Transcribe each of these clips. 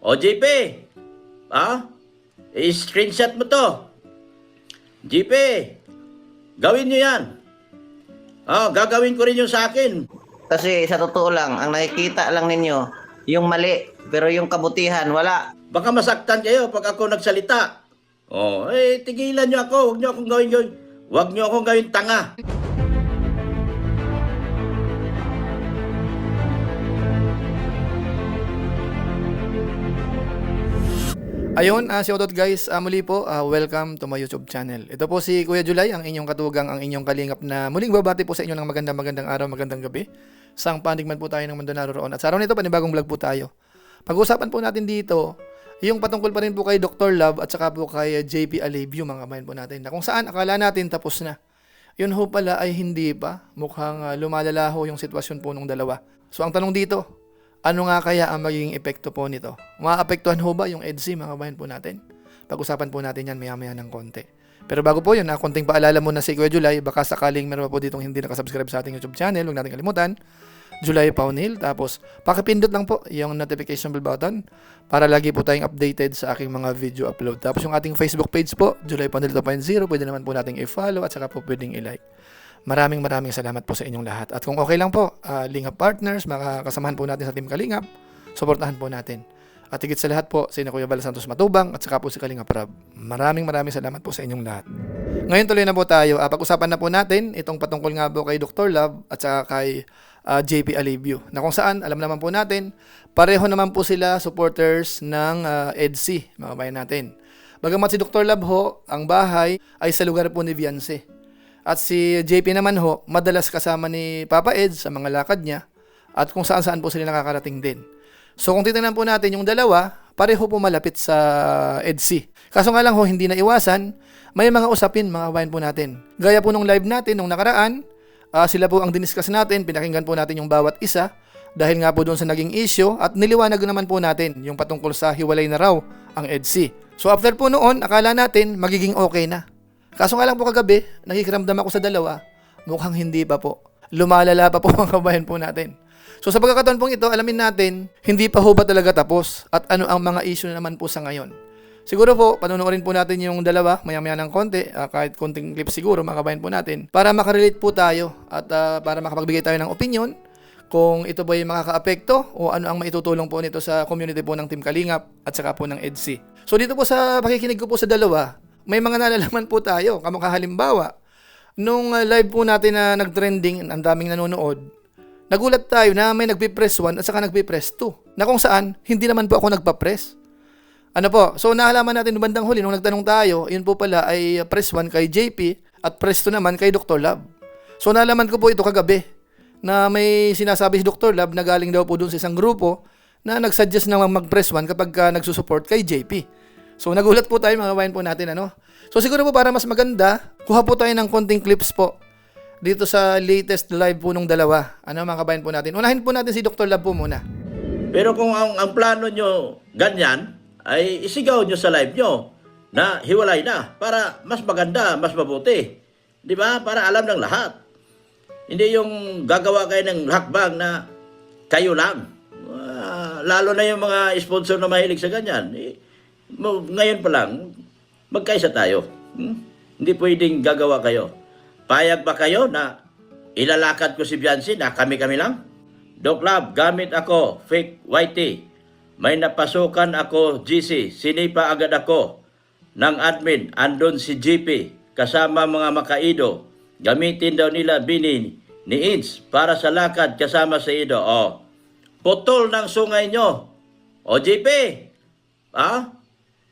O JP, i-screenshot mo to. JP, gawin nyo yan. Gagawin ko rin yung sa akin. Kasi sa totoo lang, ang nakikita lang ninyo, yung mali, pero yung kabutihan, wala. Baka masaktan kayo pag ako nagsalita. Tigilan nyo ako. Huwag nyo akong gawin. Huwag nyo akong gawin tanga. Ayun, si Odot guys, muli po, welcome to my YouTube channel. Ito po si Kuya Julay, ang inyong katugang, ang inyong kalingap na muling babati po sa inyo ng magandang araw, magandang gabi. Sang pandigman po tayo ng mundo naroon. At sa araw nito, panibagong vlog po tayo. Pag-usapan po natin dito, yung patungkol pa rin po kay Dr. Love at saka po kay JP Alevio, mga kabayan po natin. Na kung saan, akala natin tapos na. Yun ho pala ay hindi pa. Mukhang lumalala ho yung sitwasyon po ng dalawa. So ang tanong dito, ano nga kaya ang magiging epekto po nito? Maapektuhan ho ba yung EDSI, mga kabayan po natin? Pag-usapan po natin yan maya-maya ng konti. Pero bago po yun, konting paalala muna si Kuya Julay, baka sakaling meron pa po ditong hindi nakasubscribe sa ating YouTube channel, huwag natin kalimutan, Julay Paunil. Tapos, pakipindot lang po yung notification bell button para lagi po tayong updated sa aking mga video upload. Tapos yung ating Facebook page po, Julay Paunil 2.0, pwede naman po nating i-follow at saka po pwedeng i-like. Maraming salamat po sa inyong lahat. At kung okay lang po, Lingap Partners, makakasamahan po natin sa Team Kalingap, suportahan po natin. At higit sa lahat po, si Kuya Val Santos Matubang at saka po si Kalingap Rab. Maraming salamat po sa inyong lahat. Ngayon tuloy na po tayo. Pag-usapan na po natin itong patungkol nga po kay Dr. Love at saka kay JP Alevio. Na kung saan, alam naman po natin, pareho naman po sila supporters ng EDSI, mga kabayan natin. Bagamat si Dr. Love ho, ang bahay ay sa lugar po ni Viance. At si JP naman ho, madalas kasama ni Papa Ed sa mga lakad niya at kung saan-saan po sila nakakarating din. So kung titingnan po natin yung dalawa, pareho po malapit sa EDSI. Kaso nga lang ho, hindi na iwasan, may mga usapin mga kabayan po natin. Gaya po nung live natin nung nakaraan, sila po ang diniscuss natin, pinakinggan po natin yung bawat isa dahil nga po doon sa naging issue at niliwanag naman po natin yung patungkol sa hiwalay na raw ang EDSI. So after po noon, akala natin magiging okay na. Kaso nga lang po kagabi, nakikiramdam ako sa dalawa, mukhang hindi pa po. Lumalala pa po mga kabayan po natin. So sa pagkakataon pong ito, alamin natin, hindi pa ho ba talaga tapos at ano ang mga issue naman po sa ngayon. Siguro po, panunuorin po natin yung dalawa, maya-maya ng konti, kahit konting clip siguro mga kabayan po natin, para makarelate po tayo at para makapagbigay tayo ng opinion kung ito ba yung makakaapekto o ano ang maitutulong po nito sa community po ng Team Kalingap at saka po ng EDSI. So dito po sa pakikinig ko po sa dalawa, may mga nalalaman po tayo. Kamukha halimbawa, nung live po natin na nag-trending, ang daming nanonood, nagulat tayo na may nagpipress 1 at saka nagpipress 2. Na kung saan, hindi naman po ako nagpa-press. Ano po? So nahalaman natin nung bandang huli, nung nagtanong tayo, yun po pala ay press 1 kay JP at press 2 naman kay Dr. Love. So nahalaman ko po ito kagabi na may sinasabi si Dr. Love na galing daw po dun sa isang grupo na nagsuggest na mag-press 1 kapag nagsusupport kay JP. So nagulat po tayo mga kabayan po natin So siguro po para mas maganda, kuha po tayo ng konting clips po dito sa latest live po nung dalawa. Mga kabayan po natin. Unahin po natin si Dr. Love po muna. Pero kung ang plano nyo ganyan, ay isigaw nyo sa live nyo na hiwalay na para mas maganda, mas mabuti. Di ba? Para alam ng lahat. Hindi yung gagawa kayo ng hakbang na kayo lang. Lalo na yung mga sponsor na mahilig sa ganyan. Ngayon pa lang, magkaisa tayo. Hindi pwedeng gagawa kayo. Payag ba kayo na ilalakad ko si Viance na kami-kami lang? Doc Love, gamit ako, fake YT. May napasukan ako GC, sinipa agad ako ng admin, andon si GP, kasama mga makaido. Gamitin daw nila bini ni Ids para sa lakad kasama sa ido. Putol ng sungay nyo. GP,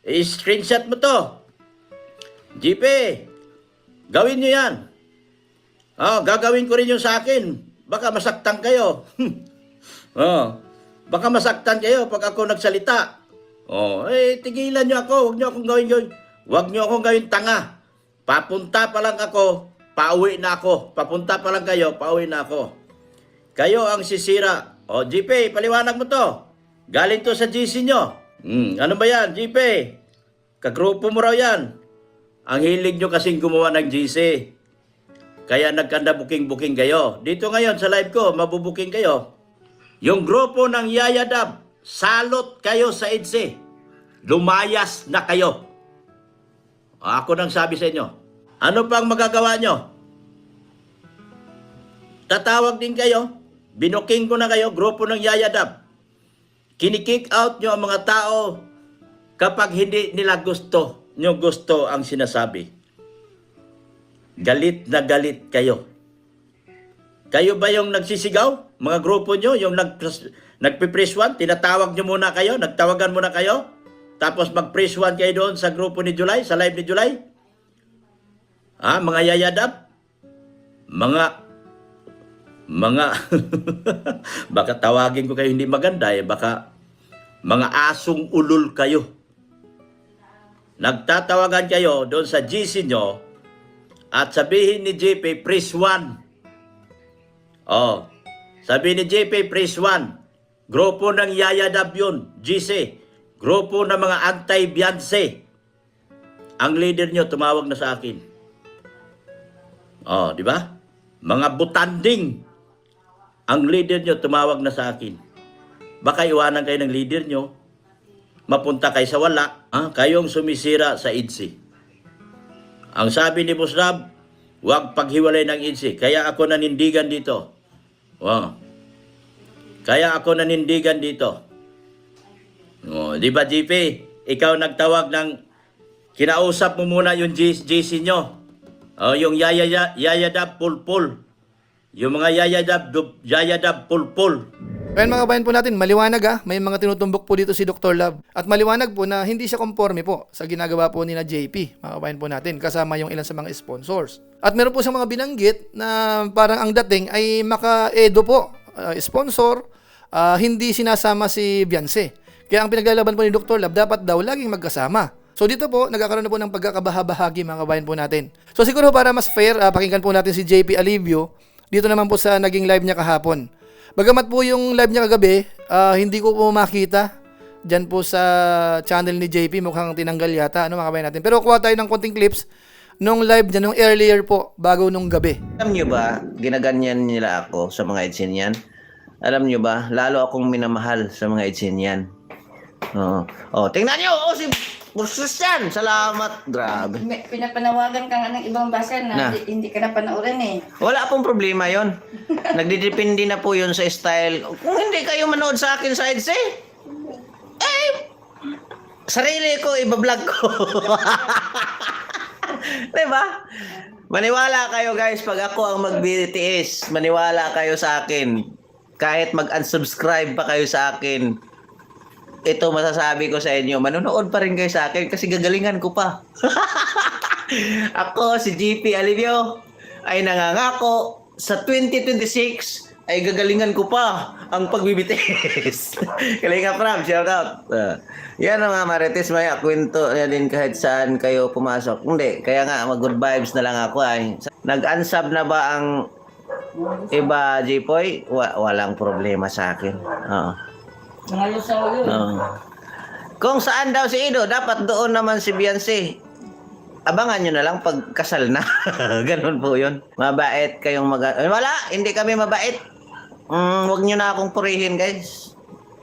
i-screenshot mo to. JP, gawin nyo yan. Gagawin ko rin yung sa akin. Baka masaktan kayo. Baka masaktan kayo pag ako nagsalita. Tigilan nyo ako. Huwag nyo akong gawin. Huwag nyo akong gawin tanga. Papunta pa lang ako, pauwi na ako. Papunta pa lang kayo, pauwi na ako. Kayo ang sisira. JP, paliwanag mo to. Galing to sa GC nyo. Ano ba yan, JP? Kagrupo mo raw yan. Ang hilig nyo kasing gumawa ng GC. Kaya nagkanda booking kayo. Dito ngayon sa live ko, mabubuking kayo. Yung grupo ng Yaya Dab, salot kayo sa EDSA. Lumayas na kayo. Ako nang sabi sa inyo. Ano pang magagawa nyo? Tatawag din kayo. Binuking ko na kayo, grupo ng Yayadab. Kinikick out nyo ang mga tao kapag hindi nila gusto ang sinasabi. Galit na galit kayo. Kayo ba yung nagsisigaw? Mga grupo nyo, yung nagpipress one, tinatawag nyo muna kayo, nagtawagan muna kayo, tapos mag-press one kayo doon sa grupo ni July, sa live ni July? Mga Yayadab? Mga baka tawagin ko kayo hindi maganda baka mga asong ulol kayo. Nagtatawagan kayo doon sa GC nyo at sabihin ni JP, press 1. Sabihin ni JP, press 1. Grupo ng Yayadab yun, GC. Grupo ng mga anti-Beyonce. Ang leader nyo tumawag na sa akin. Di ba? Mga butanding. Ang leader nyo tumawag na sa akin. Baka iwanan kayo ng leader nyo, mapunta kayo sa wala, kayong sumisira sa EDSA. Ang sabi ni Boss Rab, huwag paghiwalay ng EDSA. Kaya ako nanindigan dito. Kaya ako nanindigan dito. Di ba, GP? Ikaw nagtawag ng, kinausap mo muna yung GC nyo. Yung Yayadab Pulpul. Yung mga Yayadab Pulpul. Kaya mga kabayan po natin, maliwanag may mga tinutumbok po dito si Dr. Love. At maliwanag po na hindi siya conforme po sa ginagawa po ni na JP, mga kabayan po natin, kasama yung ilan sa mga sponsors. At meron po siyang mga binanggit na parang ang dating ay maka-edo po, sponsor, hindi sinasama si Beyonce. Kaya ang pinaglalaban po ni Dr. Love, dapat daw laging magkasama. So dito po, nagkakaroon na po ng pagkakabahabahagi mga kabayan po natin. So siguro para mas fair, pakinggan po natin si JP Alivio, dito naman po sa naging live niya kahapon. Bagamat po yung live niya kagabi, hindi ko po makita dyan po sa channel ni JP, mukhang tinanggal yata, mga kabayan natin. Pero kuha tayo ng konting clips nung live niya, nung earlier po, bago nung gabi. Alam nyo ba, ginaganyan nila ako sa mga EDSA. Alam nyo ba, lalo akong minamahal sa mga EDSA. Tingnan nyo, si Bursus yan, salamat, grabe. Pinapanawagan ka nga ng ibang basa na hindi ka na panoorin eh. Wala pong problema yon. Nagdidepende na po yun sa style. Kung hindi kayo manood sa akin sa EDSA, sarili ko, ibablog ko. Diba? Maniwala kayo guys, pag ako ang mag-BTS, maniwala kayo sa akin. Kahit mag-unsubscribe pa kayo sa akin, ito masasabi ko sa inyo, manonood pa rin kayo sa akin kasi gagalingan ko pa. Ako, si JP Alivio, ay nangangako sa 2026 ay gagalingan ko pa ang pagbibitis. Kalinga Prab, shout out. Yan ang mga marites, may kwento na din kahit saan kayo pumasok. Hindi, kaya nga mag-good vibes na lang ako ay. Nag-unsub na ba ang iba, Jipoy? Walang problema sa akin. Ngayon sa ulo. Kung saan daw si Ido, dapat doon naman si Beyonce. Abangan nyo na lang pag kasal na. Ganun po yun. Mabait kayong wala, hindi kami mabait. Huwag nyo na akong purihin guys.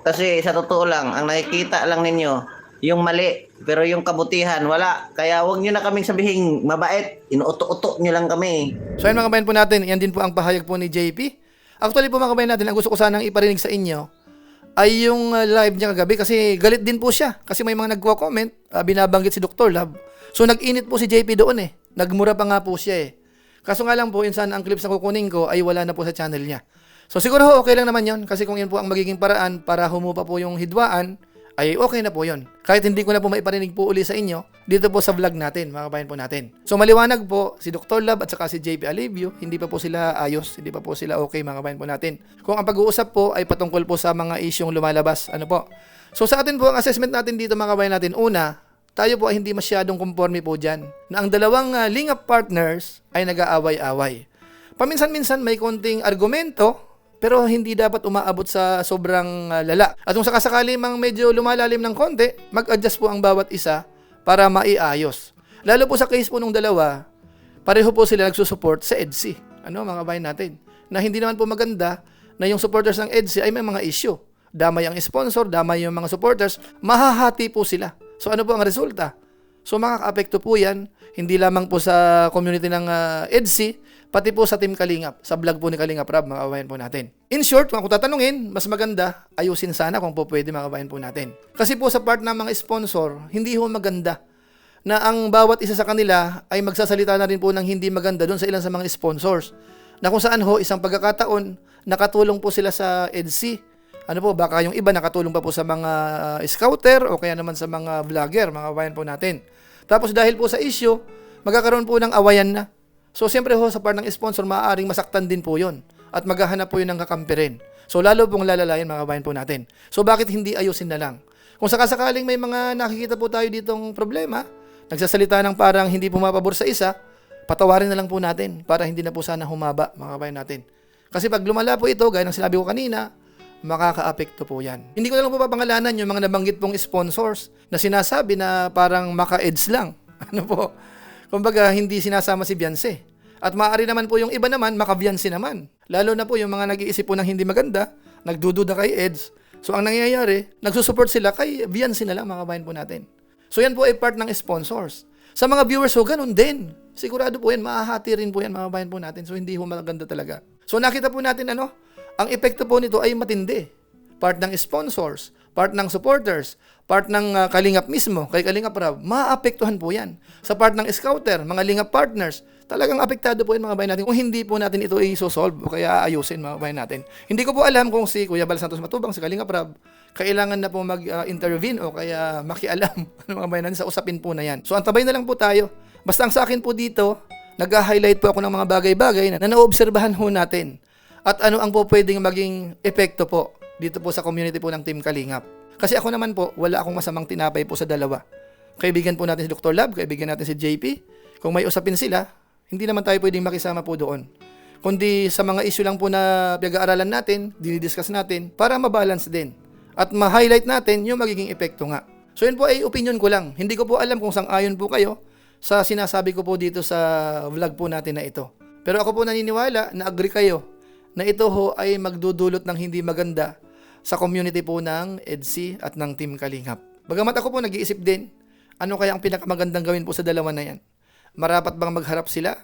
Kasi sa totoo lang, ang nakikita lang ninyo, yung mali. Pero yung kabutihan, wala. Kaya huwag nyo na kaming sabihin mabait. Inuuto-uto nyo lang kami. So ayun mga kabayan po natin, yan din po ang pahayag po ni JP. Actually po mga kabayan natin, ang gusto ko sanang iparinig sa inyo ay yung live niya kagabi kasi galit din po siya. Kasi may mga nagko-comment, binabanggit si Dr. Love. So nag-init po si JP doon Nagmura pa nga po siya Kaso nga lang po, insan ang clips na kukunin ko ay wala na po sa channel niya. So siguro okay lang naman yon kasi kung yun po ang magiging paraan para humupa po yung hidwaan, ay okay na po yun. Kahit hindi ko na po maiparinig po uli sa inyo, dito po sa vlog natin, mga kabayan po natin. So maliwanag po, si Dr. Love at saka si JP Alivio, hindi pa po sila ayos, hindi pa po sila okay, mga kabayan po natin. Kung ang pag-uusap po ay patungkol po sa mga isyong lumalabas, po. So sa atin po, ang assessment natin dito, mga kabayan natin, una, tayo po ay hindi masyadong conforme po dyan, na ang dalawang link-up partners ay nag-aaway-away. Paminsan-minsan may konting argumento, pero hindi dapat umaabot sa sobrang lala. At kung sakasakali mang medyo lumalalim ng konti, mag-adjust po ang bawat isa para maiayos. Lalo po sa case po nung dalawa, pareho po sila nagsusupport sa EDSA. Mga kabayan natin? Na hindi naman po maganda na yung supporters ng EDSA ay may mga issue. damay ang sponsor, damay yung mga supporters, mahahati po sila. So ano po ang resulta? So makaka-apekto po yan, hindi lamang po sa community ng EDSI, pati po sa Team Kalingap, sa vlog po ni Kalingap Rab, mga kabayan po natin. In short, kung tatanungin, mas maganda, ayusin sana kung po pwede, mga kabayan po natin. Kasi po sa part ng mga sponsor, hindi ho maganda na ang bawat isa sa kanila ay magsasalita na rin po ng hindi maganda doon sa ilan sa mga sponsors. Na kung saan ho, isang pagkakataon, nakatulong po sila sa EDSI. Ano po, baka yung iba nakatulong pa po sa mga scouter o kaya naman sa mga vlogger, mga kabayan po natin. Tapos dahil po sa issue, magkakaroon po ng awayan na. So siyempre ho, sa part ng sponsor, maaaring masaktan din po yon at maghahanap po yun ng kakampi rin. So lalo pong lalalayan, mga kabayan po natin. So bakit hindi ayusin na lang? Kung sakasakaling may mga nakikita po tayo ditong problema, nagsasalita ng parang hindi pumapabor sa isa, patawarin na lang po natin para hindi na po sana humaba, mga kabayan natin. Kasi pag lumala po ito, gaya ng sinabi ko kanina, makaka-apekto po yan. Hindi ko na lang po papangalanan yung mga nabanggit pong sponsors na sinasabi na parang maka-eds lang. Ano po? Kumbaga, hindi sinasama si Beyonce. At maaari naman po yung iba naman, maka-Beyonce naman. Lalo na po yung mga nag-iisip po ng hindi maganda, nagdududa kay eds. So ang nangyayari, nagsusupport sila kay Beyonce na lang, mga kabayan po natin. So yan po ay part ng sponsors. Sa mga viewers ho, ganun din. Sigurado po yan, mahahati rin po yan, mga kabayan po natin. So hindi ho maganda talaga. So nakita po natin ang epekto po nito ay matindi. Part ng sponsors, part ng supporters, part ng Kalingap mismo, kay Kalingap Rab, maapektuhan po yan. Sa part ng scouter, mga Lingap partners, talagang apektado po yan, mga kabayan natin. Kung hindi po natin ito i-solve o kaya ayusin, mga kabayan natin. Hindi ko po alam kung si Kuya Bal Santos Matubang, si Kalingap Rab, kailangan na po mag-intervene o kaya makialam mga kabayan natin sa usapin po na yan. So antabay na lang po tayo. Basta ang sa akin po dito, nag-highlight po ako ng mga bagay-bagay na naobserbahan ho natin. At ano ang po pwedeng maging epekto po dito po sa community po ng Team Kalingap. Kasi ako naman po, wala akong masamang tinapay po sa dalawa. Kaibigan po natin si Dr. Lab, kaibigan natin si JP. Kung may usapin sila, hindi naman tayo pwedeng makisama po doon. Kundi sa mga issue lang po na pinag-aaralan natin, dinidiscuss natin, para mabalance din. At ma-highlight natin yung magiging epekto nga. So yun po ay opinion ko lang. Hindi ko po alam kung sang-ayon po kayo sa sinasabi ko po dito sa vlog po natin na ito. Pero ako po naniniwala na agree kayo na ito ho ay magdudulot ng hindi maganda sa community po ng EDSI at ng Team Kalingap. Bagamat ako po nag-iisip din, ano kaya ang pinakamagandang gawin po sa dalawa na yan? Marapat bang magharap sila?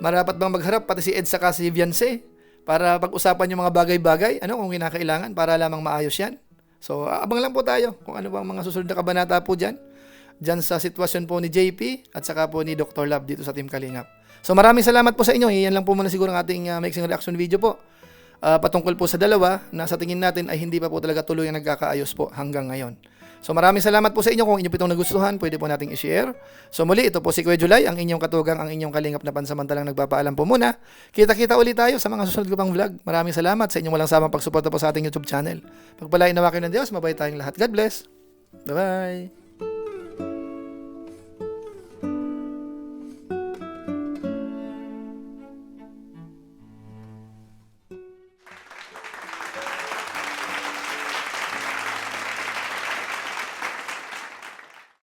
Marapat bang magharap pati si Ed saka si Beyonce para pag-usapan yung mga bagay-bagay? Ano kung kinakailangan para lamang maayos yan? So, abang lang po tayo kung ano bang mga susunod na kabanata po dyan sa sitwasyon po ni JP at saka po ni Dr. Lab dito sa Team Kalingap. So maraming salamat po sa inyo. Yan lang po muna siguro ang ating mixing reaction video po. Patungkol po sa dalawa na sa tingin natin ay hindi pa po talaga tuloy ang nagkakaayos po hanggang ngayon. So maraming salamat po sa inyo. Kung inyo po itong nagustuhan, pwede po nating i-share. So muli, ito po si Kuya July, ang inyong katugang, ang inyong kalingap na pansamantalang nagpapaalam po muna. Kita-kita ulit tayo sa mga susunod ko pang vlog. Maraming salamat sa inyong walang samang pagsuporta po sa ating YouTube channel. Pagpalain nawa kayo ng Diyos, mabait tayong lahat. God bless. Bye-bye.